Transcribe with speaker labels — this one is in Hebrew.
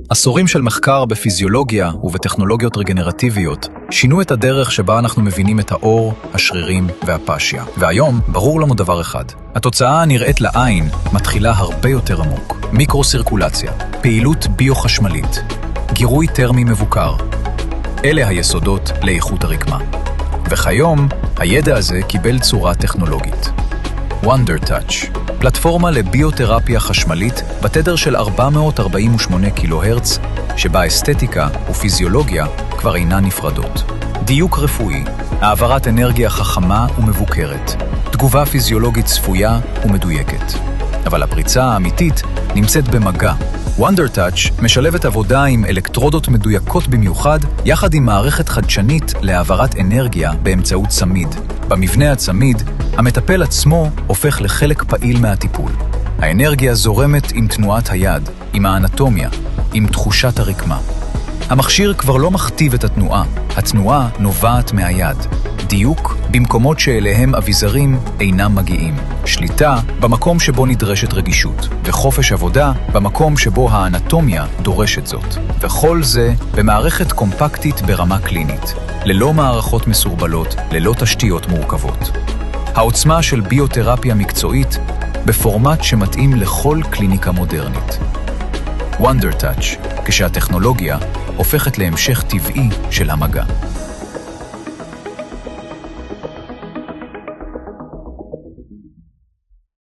Speaker 1: עשורים של מחקר בפיזיולוגיה ובטכנולוגיות רגנרטיביות שינו את הדרך שבה אנחנו מבינים את האור, השרירים והפשיה. והיום ברור לנו דבר אחד. התוצאה הנראית לעין מתחילה הרבה יותר עמוק. מיקרוסירקולציה, פעילות ביו-חשמלית, גירוי טרמי מבוקר. אלה היסודות לאיכות הרקמה. וכיום הידע הזה קיבל צורה טכנולוגית. WonderTouch, פלטפורמה לביותרפיה חשמלית בתדר של 448 קילו-הרץ, שבה אסתטיקה ופיזיולוגיה כבר אינן נפרדות. דיוק רפואי, העברת אנרגיה חכמה ומבוקרת, תגובה פיזיולוגית צפויה ומדויקת. אבל הפריצה האמיתית נמצאת במגע. WonderTouch משלבת עבודה עם אלקטרודות מדויקות במיוחד, יחד עם מערכת חדשנית להעברת אנרגיה באמצעות צמיד. במבנה הצמיד, המטפל עצמו הופך לחלק פעיל מהטיפול. האנרגיה זורמת עם תנועת היד, עם האנטומיה, עם תחושת הרקמה. המכשיר כבר לא מכתיב את התנועה נובעת מהיד. דיוק במקומות שאליהם אביזרים אינם מגיעים. שליטה במקום שבו נדרשת רגישות, וחופש עבודה במקום שבו האנטומיה דורשת זאת. וכל זה במערכת קומפקטית ברמה קלינית, ללא מערכות מסורבלות, ללא תשתיות מורכבות. העוצמה של ביותרפיה מקצועית בפורמט שמתאים לכל קליניקה מודרנית. WonderTouch, כשהטכנולוגיה הופכת להמשך טבעי של המגע.